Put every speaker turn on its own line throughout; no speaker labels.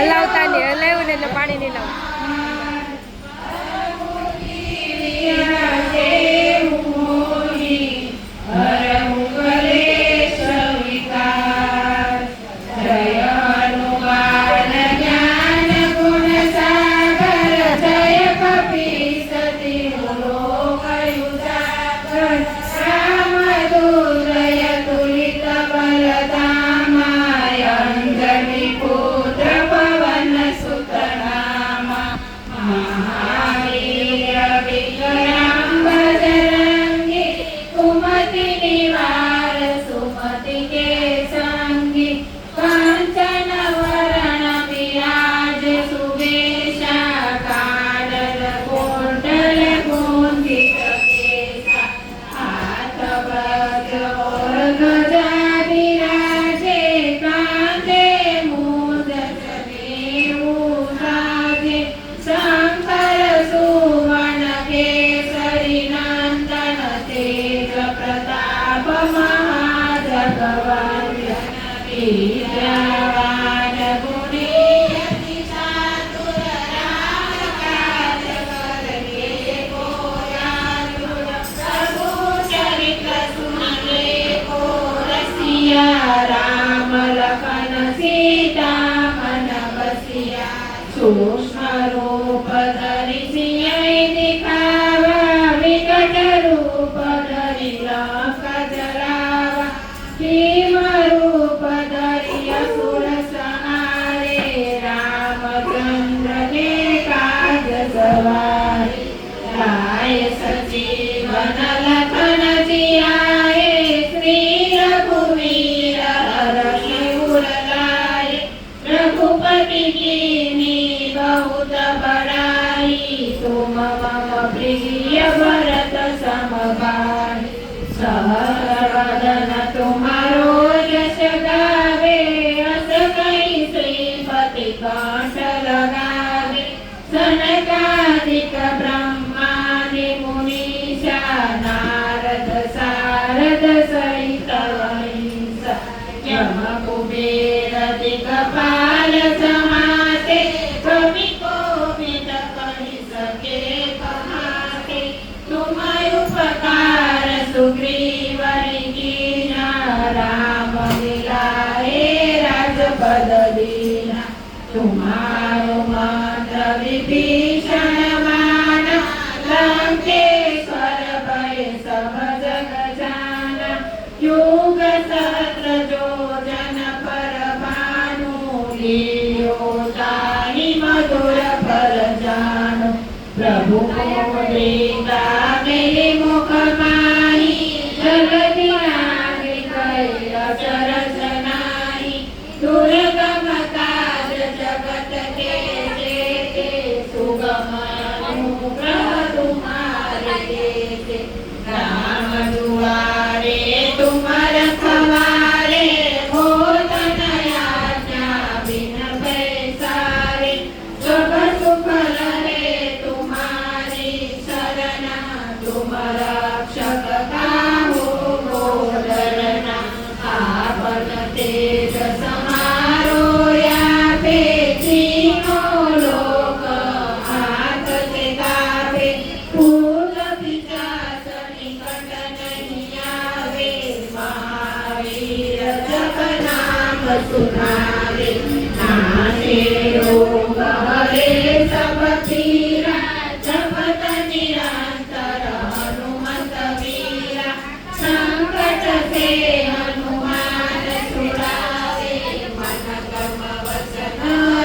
હલાવતા નહીં, હલાવ્યું ને એટલે પાણી નહીં લાવું.
सूक्ष्म रूप धरि सियहि दिखावा, विकट रूप धरि लंक जलावा, भीम रूप धरि असुर संहारे, रामचंद्र के काज सवारे, लाए सजीवन लखन जियाए, श्री रघुवीर हरषि उर लाए, रघुपति कीन्ही बहुत बड़ाई, तुम मम प्रिय भरत सम भाई, सहस्र वदन तुम्हारो यश गावे, अस कहि श्रीपति कंठ लगावे, सनकादिक ब्रह्मादि मुनीषा, नारद सारद सहित अहिंसा, यम कुबेर दिक्पाल समाते, कवि कोविद कहि सके कहाते, तुम उपकार सुग्रीवहि कीन्हा, राम मिलाए राजपद दीन्हा, तुम्हारो मंत्र विभीषण माना, लंकेश्वर भय सब जग जाना, युग सहस्र योजन पर भानु, लील्यो ताहि मधुर फल जानु, प्रभु मुद्रिका मेरे मुख माहि, जगति नायक अचरज नाहि, दुर्गम काज जगत के जेते, सुगम अनुग्रह तुम्हारे तेते, राम दुआरे तुम रखवारे, होत न आज्ञा बिन पैसारे, सब सुख लहे तुम्हारी शरणा, तुम रक्षक काहू को डरना, आपन तेज समारो यापे, तीनों लोक हाथ से गावे, भूत पिशाच निकट नहीं आवे, महावीर जप नाम सुनावे, नासे रोग हरे सब पीरा, जपत निरंतर हनुमत वीरा, संकट से हनुमान छुड़ावे, मन कर्म वचन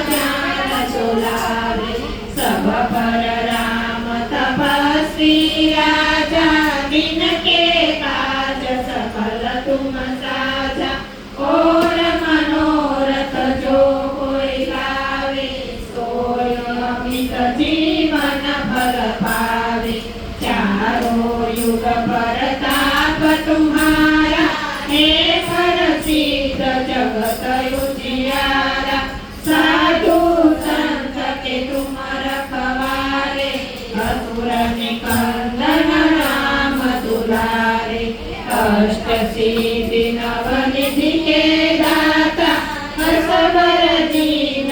ध्यान सुलावे, सब पर राम तपस्वी राजा, जिनके काज सकल तुम साजा, और मनोरथ जो कोई लावे, सोई अमित जीवन फल पावे, चारों युग परताप तुम्हारा, हे प्रसिद्ध जगत उजियारा, साधु संत के तुम रखवारे, असुर निकंदन राम दुलारे, अष्ट सिद्धि नवनिधि के दाता, असबर दीन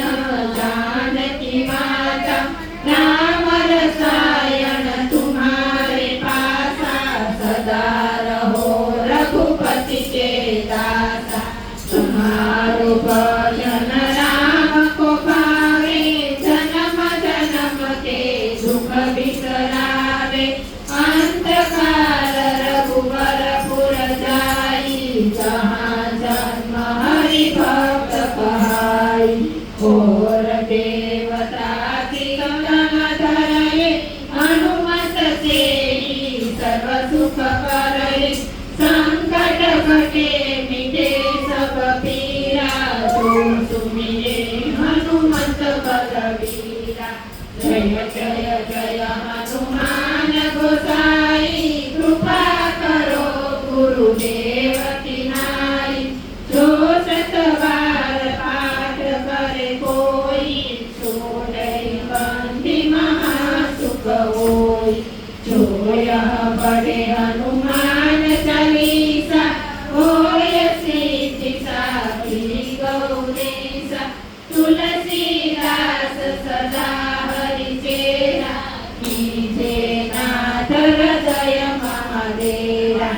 घोर देवताति धरये हनुमत सेई सर्व सुख करये संकट कटे मिटे सब पीरा जो सुमिरे हनुमत बलवीरा जय जय जय हनुमान गोसाई कृपा करो गुरुदेव की नाई जो सतबार पाठ करे कोई छोड़ई बंदी महासुख होई जो यह पढ़े हनुमान चालीसा होय सिद्धि साखी गौरीसा तुलसीदास सदा हरि चेरा कीजे नाथ हृदय महादेवा